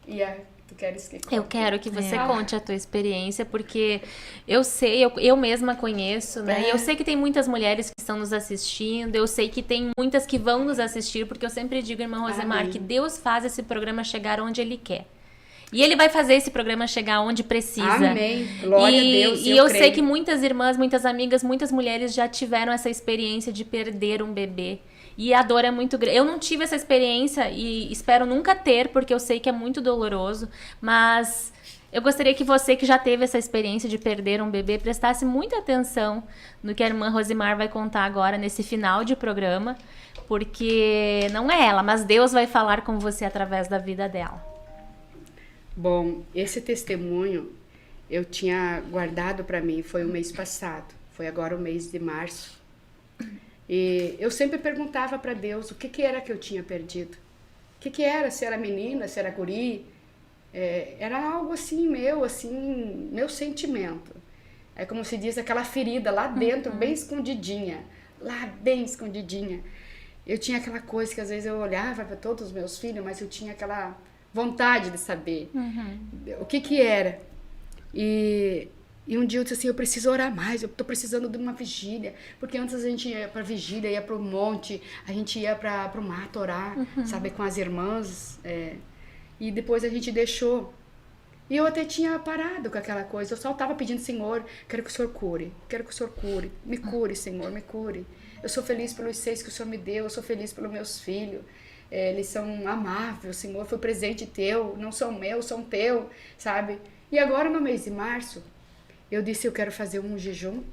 E tu queres que Eu conte? quero que você conte a tua experiência, porque eu sei, eu mesma conheço, né? E eu sei que tem muitas mulheres que estão nos assistindo, eu sei que tem muitas que vão nos assistir, porque eu sempre digo, irmã Rosemar, Amém. que Deus faz esse programa chegar onde Ele quer. E Ele vai fazer esse programa chegar onde precisa. Amém. Glória a Deus, E eu eu sei que creio. muitas irmãs, muitas amigas, muitas mulheres já tiveram essa experiência de perder um bebê. E a dor é muito grande. Eu não tive essa experiência e espero nunca ter, porque eu sei que é muito doloroso. Mas eu gostaria que você, que já teve essa experiência de perder um bebê, prestasse muita atenção no que a irmã Rosimar vai contar agora, nesse final de programa. Porque não é ela, mas Deus vai falar com você através da vida dela. Bom, esse testemunho eu tinha guardado para mim, foi o mês passado, foi agora o mês de março. E eu sempre perguntava para Deus o que era que eu tinha perdido. O que era? Se era menina, se era guri? Era algo assim, meu sentimento. É como se diz, aquela ferida lá dentro, bem escondidinha. Lá bem escondidinha. Eu tinha aquela coisa que às vezes eu olhava para todos os meus filhos, mas eu tinha aquela vontade de saber o que era. E um dia eu disse assim, eu preciso orar mais, eu tô precisando de uma vigília. Porque antes a gente ia pra vigília, ia pro monte, a gente ia pro mato orar, sabe, com as irmãs. E depois a gente deixou. E eu até tinha parado com aquela coisa. Eu só estava pedindo, Senhor, quero que o Senhor cure. Quero que o Senhor cure. Me cure, Senhor, me cure. Eu sou feliz pelos 6 que o Senhor me deu. Eu sou feliz pelos meus filhos. Eles são amáveis, Senhor. Foi presente teu. Não são meus, são teu, sabe? E agora no mês de março, eu disse, eu quero fazer um jejum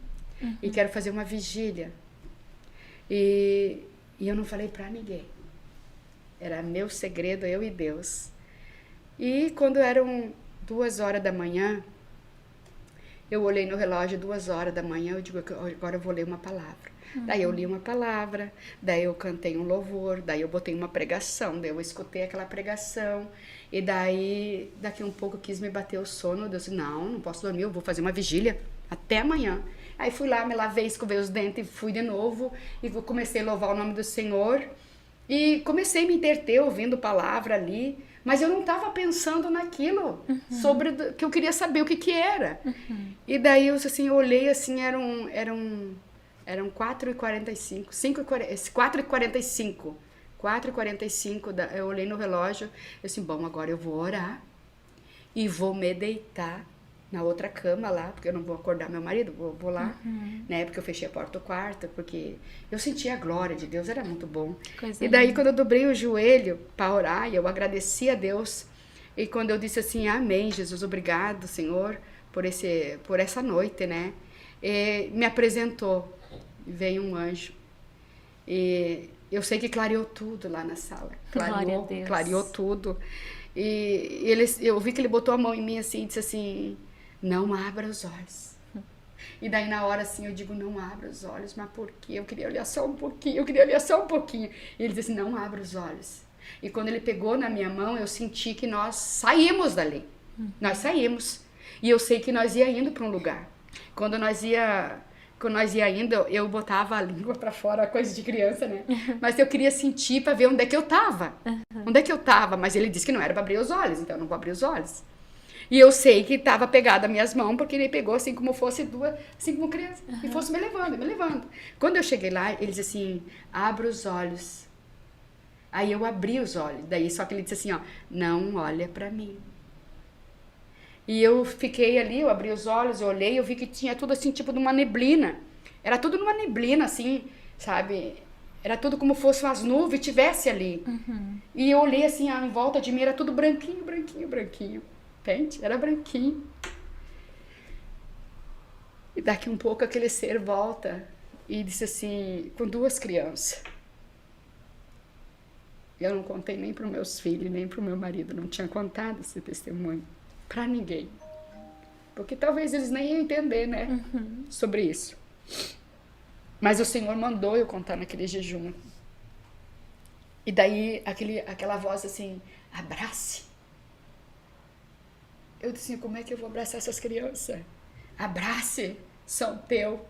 e quero fazer uma vigília. E eu não falei pra ninguém. Era meu segredo, eu e Deus. E quando eram 2 horas da manhã, eu olhei no relógio, 2 horas da manhã, eu digo, agora eu vou ler uma palavra. Daí eu li uma palavra, daí eu cantei um louvor, daí eu botei uma pregação, daí eu escutei aquela pregação, e daí, daqui um pouco, quis me bater o sono, eu disse, não posso dormir, eu vou fazer uma vigília até amanhã. Aí fui lá, me lavei, escovei os dentes, fui de novo, e comecei a louvar o nome do Senhor, e comecei a me entreter ouvindo palavra ali, mas eu não estava pensando naquilo, sobre que eu queria saber o que era. E daí eu assim, eu olhei assim, eram 4h45, 4h45. 4h45, eu olhei no relógio, eu assim, bom, agora eu vou orar e vou me deitar na outra cama lá, porque eu não vou acordar meu marido, vou lá, né, porque eu fechei a porta do quarto, porque eu sentia a glória de Deus, era muito bom. Coisa E daí linda. quando eu dobrei o joelho para orar, e eu agradeci a Deus, e quando eu disse assim, amém, Jesus, obrigado, Senhor, por essa noite, né, me apresentou, veio um anjo, e eu sei que clareou tudo lá na sala, Glória a Deus. clareou tudo, e eu vi que ele botou a mão em mim assim, e disse assim, não abra os olhos. E daí na hora assim eu digo, não abra os olhos, mas por quê? Eu queria olhar só um pouquinho, eu queria olhar só um pouquinho. E ele disse assim, não abra os olhos. E quando ele pegou na minha mão, eu senti que nós saímos dali. Nós saímos. E eu sei que nós ia indo para um lugar. Quando nós ia indo, eu botava a língua para fora, coisa de criança, né? Mas eu queria sentir para ver onde é que eu tava. Onde é que eu tava? Mas ele disse que não era para abrir os olhos, então eu não vou abrir os olhos. E eu sei que estava pegada nas minhas mãos, porque ele pegou assim como fosse duas, assim como criança, e fosse me levando, me levando. Quando eu cheguei lá, ele disse assim, abra os olhos. Aí eu abri os olhos, daí só que ele disse assim, ó, não olha pra mim. E eu fiquei ali, eu abri os olhos, eu olhei, eu vi que tinha tudo assim, tipo de uma neblina. Era tudo numa neblina, assim, sabe? Era tudo como fosse umas nuvens, tivesse ali. E eu olhei assim, em volta de mim, era tudo branquinho, branquinho, branquinho. Entende? Era branquinho. E daqui um pouco aquele ser volta e disse assim, com 2 crianças. Eu não contei nem para os meus filhos, nem para o meu marido, não tinha contado esse testemunho para ninguém. Porque talvez eles nem iam entender, né, sobre isso. Mas o Senhor mandou eu contar naquele jejum. E daí aquela voz assim, abrace. Eu disse, como é que eu vou abraçar essas crianças? Abrace, são teu.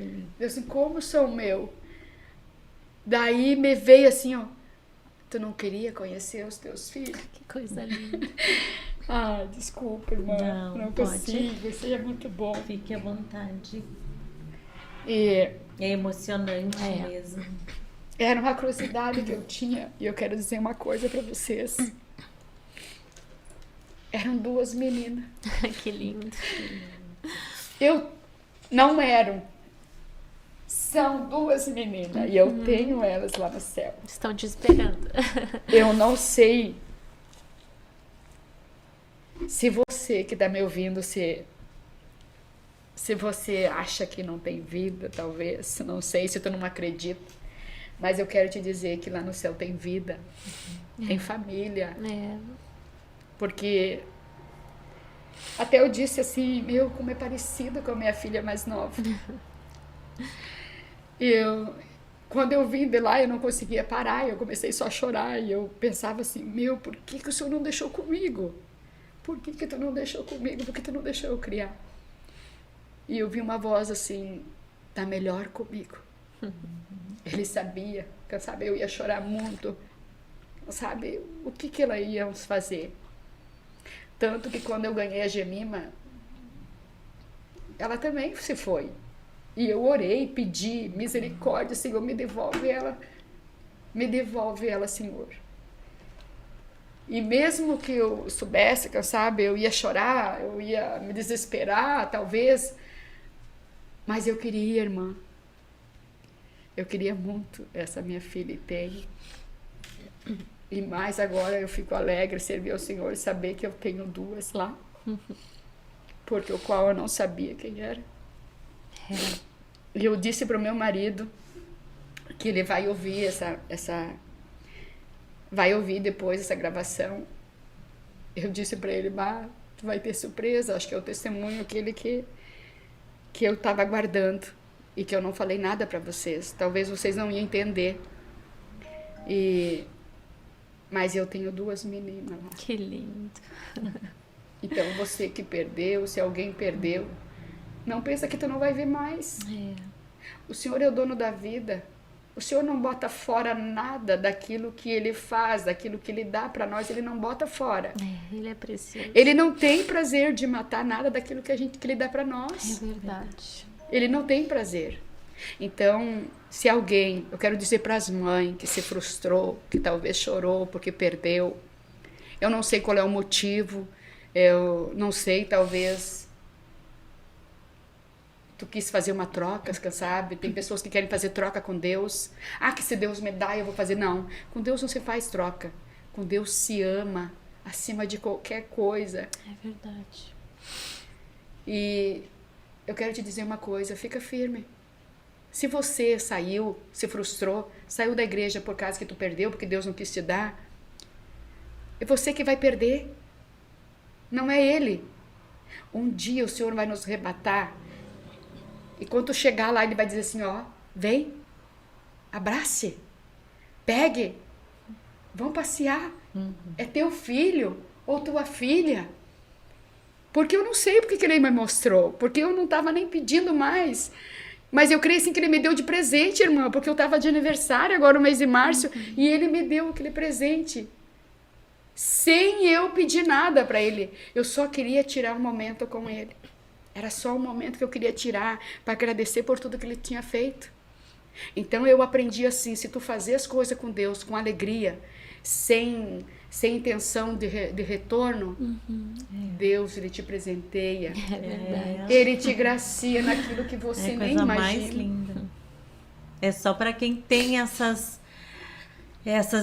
Eu disse, como são meu? Daí me veio assim, ó, Tu não queria conhecer os teus filhos? Que coisa linda. Ah, desculpa, irmã. Não consigo. Isso aí é muito bom. Fique à vontade. E é emocionante mesmo. Era uma curiosidade que eu tinha. E eu quero dizer uma coisa para vocês. Eram 2 meninas. Que lindo. Não eram. São 2 meninas. E eu tenho elas lá no céu. Estão te esperando. Eu não sei se você que está me ouvindo, se você acha que não tem vida, talvez. Não sei se tu não acredita. Mas eu quero te dizer que lá no céu tem vida. Tem família. Porque até eu disse assim, como é parecida com a minha filha mais nova. Quando eu vim de lá, eu não conseguia parar, eu comecei só a chorar, e eu pensava assim, por que o Senhor não deixou comigo? Por que tu não deixou comigo? Por que tu não deixou eu criar? E eu vi uma voz assim, tá melhor comigo. Ele sabia, que eu ia chorar muito, sabe, o que ela ia fazer. Tanto que quando eu ganhei a Gemima, ela também se foi. E eu orei, pedi misericórdia, Senhor, me devolve ela, Senhor. E mesmo que eu soubesse, eu ia chorar, eu ia me desesperar, talvez, mas eu queria, irmã. Eu queria muito essa minha filha e tenho. E mais agora eu fico alegre servir ao Senhor e saber que eu tenho 2 lá. Porque o qual eu não sabia quem era. E eu disse para o meu marido que ele vai ouvir vai ouvir depois essa gravação. Eu disse para ele, tu vai ter surpresa, acho que é o testemunho que eu estava aguardando e que eu não falei nada para vocês. Talvez vocês não iam entender. Mas eu tenho 2 meninas lá. Que lindo. Então você que perdeu, se alguém perdeu, não pensa que tu não vai ver mais. O Senhor é o dono da vida. O Senhor não bota fora nada daquilo que Ele faz, daquilo que Ele dá para nós, Ele não bota fora. Ele é precioso. Ele não tem prazer de matar nada daquilo que Ele dá para nós. É verdade. Ele não tem prazer. Então, se alguém, eu quero dizer para as mães que se frustrou, que talvez chorou porque perdeu, eu não sei qual é o motivo, eu não sei, talvez tu quis fazer uma troca, sabe? Tem pessoas que querem fazer troca com Deus. Que se Deus me dá, eu vou fazer. Não, com Deus não se faz troca. Com Deus se ama acima de qualquer coisa. É verdade. E eu quero te dizer uma coisa, fica firme. Se você se frustrou, saiu da igreja por causa que tu perdeu, porque Deus não quis te dar, é você que vai perder. Não é Ele. Um dia o Senhor vai nos arrebatar. E quando tu chegar lá, Ele vai dizer assim, vem, abrace, pegue, vão passear. É teu filho ou tua filha. Porque eu não sei porque que Ele me mostrou, porque eu não estava nem pedindo mais. Mas eu creio assim que Ele me deu de presente, irmã, porque eu estava de aniversário agora no mês de março, e Ele me deu aquele presente. Sem eu pedir nada para Ele. Eu só queria tirar um momento com Ele. Era só um momento que eu queria tirar para agradecer por tudo que Ele tinha feito. Então eu aprendi assim, se tu fazer as coisas com Deus, com alegria, sem intenção de retorno, Deus, Ele te presenteia. Ele te gracia naquilo que você nem imagina. É a coisa mais linda. É só para quem tem essas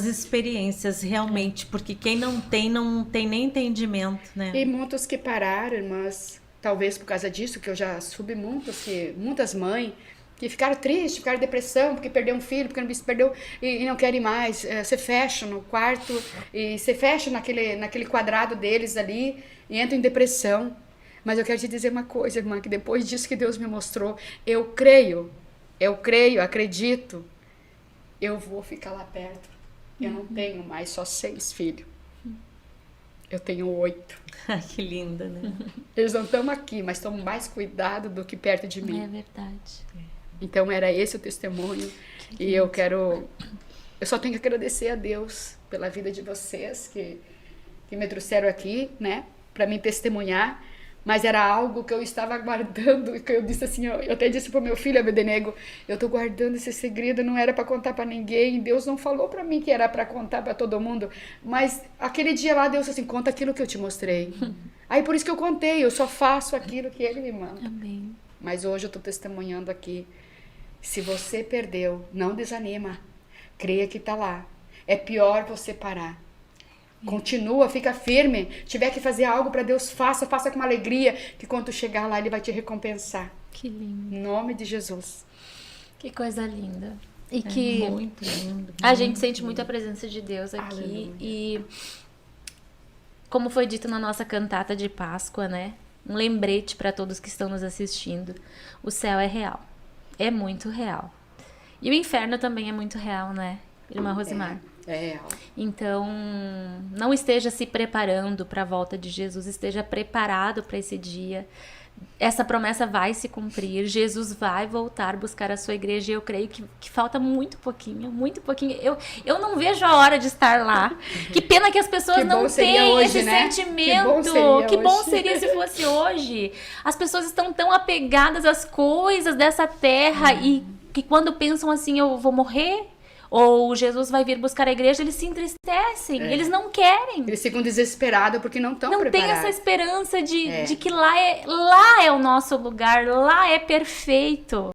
experiências realmente, porque quem não tem nem entendimento, né? E muitos que pararam, irmãs, talvez por causa disso, que eu já soube muitas mães que ficaram tristes, ficaram em depressão, porque perdeu um filho, porque perdeu e não querem mais. Você fecha no quarto, e você fecha naquele quadrado deles ali, e entra em depressão. Mas eu quero te dizer uma coisa, irmã, que depois disso que Deus me mostrou, eu creio, acredito, eu vou ficar lá perto. Eu não tenho mais só 6 filhos. Eu tenho 8. Que linda, né? Eles não estão aqui, mas estão mais cuidados do que perto de mim. É verdade. Então era esse o testemunho. E eu quero Eu só tenho que agradecer a Deus pela vida de vocês que me trouxeram aqui, né, para me testemunhar. Mas era algo que eu estava guardando, que eu disse assim, eu até disse pro meu filho, Abednego, eu tô guardando esse segredo, não era para contar para ninguém, Deus não falou para mim que era para contar para todo mundo, mas aquele dia lá Deus assim, conta aquilo que eu te mostrei. Aí por isso que eu contei, eu só faço aquilo que Ele me manda. Amém. Mas hoje eu tô testemunhando aqui, se você perdeu, não desanima, creia que tá lá, é pior você parar. Continua, fica firme. Tiver que fazer algo para Deus, faça com uma alegria, que quando tu chegar lá Ele vai te recompensar. Que lindo. Em nome de Jesus. Que coisa linda. E que Muito lindo. a gente sente muito a presença de Deus aqui. Aleluia. E como foi dito na nossa cantata de Páscoa, né? Um lembrete para todos que estão nos assistindo. O céu é real. É muito real. E o inferno também é muito real, né, irmã Rosimar? É real. Então, não esteja se preparando para a volta de Jesus, esteja preparado para esse dia. Essa promessa vai se cumprir, Jesus vai voltar buscar a sua igreja e eu creio que falta muito pouquinho, muito pouquinho. Eu não vejo a hora de estar lá. Que pena que as pessoas Que bom não seria têm hoje, esse né? sentimento. Que bom seria se fosse hoje. As pessoas estão tão apegadas às coisas dessa terra e que quando pensam assim, eu vou morrer, ou Jesus vai vir buscar a igreja, eles se entristecem, eles não querem. Eles ficam desesperados porque não estão preparados. Não tem essa esperança de que lá é o nosso lugar, lá é perfeito.